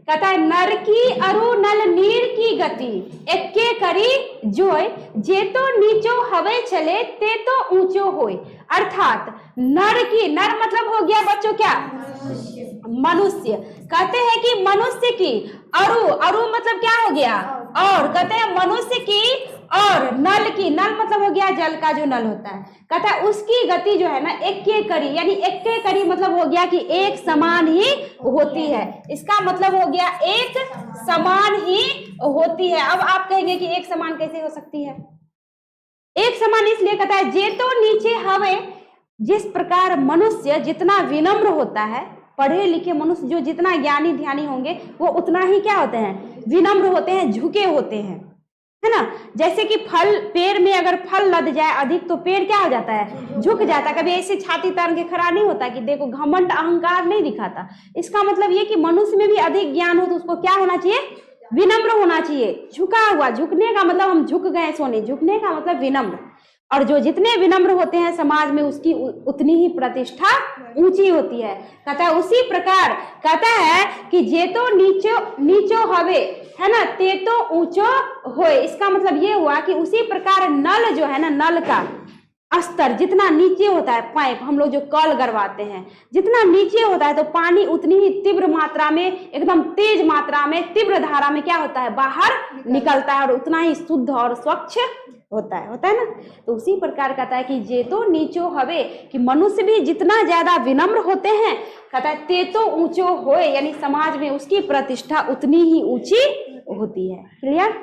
कहता है नर की अरु नल नीर की गति एक्के करी जोय, जे तो नीचो हवे चले ते तो ऊंचो होय। अर्थात नर की, नर मतलब हो गया बच्चों क्या, मनुष्य। कहते हैं कि मनुष्य की अरु, अरु मतलब क्या हो गया, और कहते हैं मनुष्य की, और नल की, नल मतलब हो गया जल का जो नल होता है। कहता है उसकी गति जो है ना एक्के करी, यानी एक्के करी मतलब हो गया कि एक समान ही होती है। इसका मतलब हो गया एक समान ही होती है। अब आप कहेंगे कि एक समान कैसे हो सकती है? एक समान इसलिए कहता है जे तो नीचे हवे, जिस प्रकार मनुष्य जितना विनम्र होता है, पढ़े लिखे मनुष्य जो जितना ज्ञानी ध्यानी होंगे वो उतना ही क्या होते हैं, विनम्र होते हैं, झुके होते हैं, है ना। जैसे कि फल, पेड़ में अगर फल लद जाए अधिक तो पेड़ क्या हो जाता है, झुक जाता है। कभी ऐसे छाती तान के खड़ा नहीं होता कि देखो, घमंड अहंकार नहीं दिखाता। इसका मतलब ये कि मनुष्य में भी अधिक ज्ञान हो तो उसको क्या होना चाहिए, विनम्र होना चाहिए, झुका हुआ। झुकने का मतलब हम झुक गए सोने, झुकने का मतलब विनम्र। और जो जितने विनम्र होते हैं समाज में उसकी उतनी ही प्रतिष्ठा ऊंची होती है। कहता है उसी प्रकार, कहता है कि जे तो नीचो नीचो हवे, है ना, ते तो ऊंचो होए। इसका मतलब ये हुआ कि उसी प्रकार नल जो है ना, नल का स्तर जितना नीचे होता है, पाइप हम लोग जो कल गड़वाते हैं, जितना नीचे होता है तो पानी उतनी ही तीव्र मात्रा में, एकदम तेज मात्रा में, तीव्र धारा में क्या होता है, बाहर निकलता है, और उतना ही शुद्ध और स्वच्छ होता है ना। तो उसी प्रकार कहता है कि जे तो नीचो हवे, कि मनुष्य भी जितना ज्यादा विनम्र होते हैं, कहता है ते तो ऊंचो होए, यानी समाज में उसकी प्रतिष्ठा उतनी ही ऊंची होती है। क्लियर?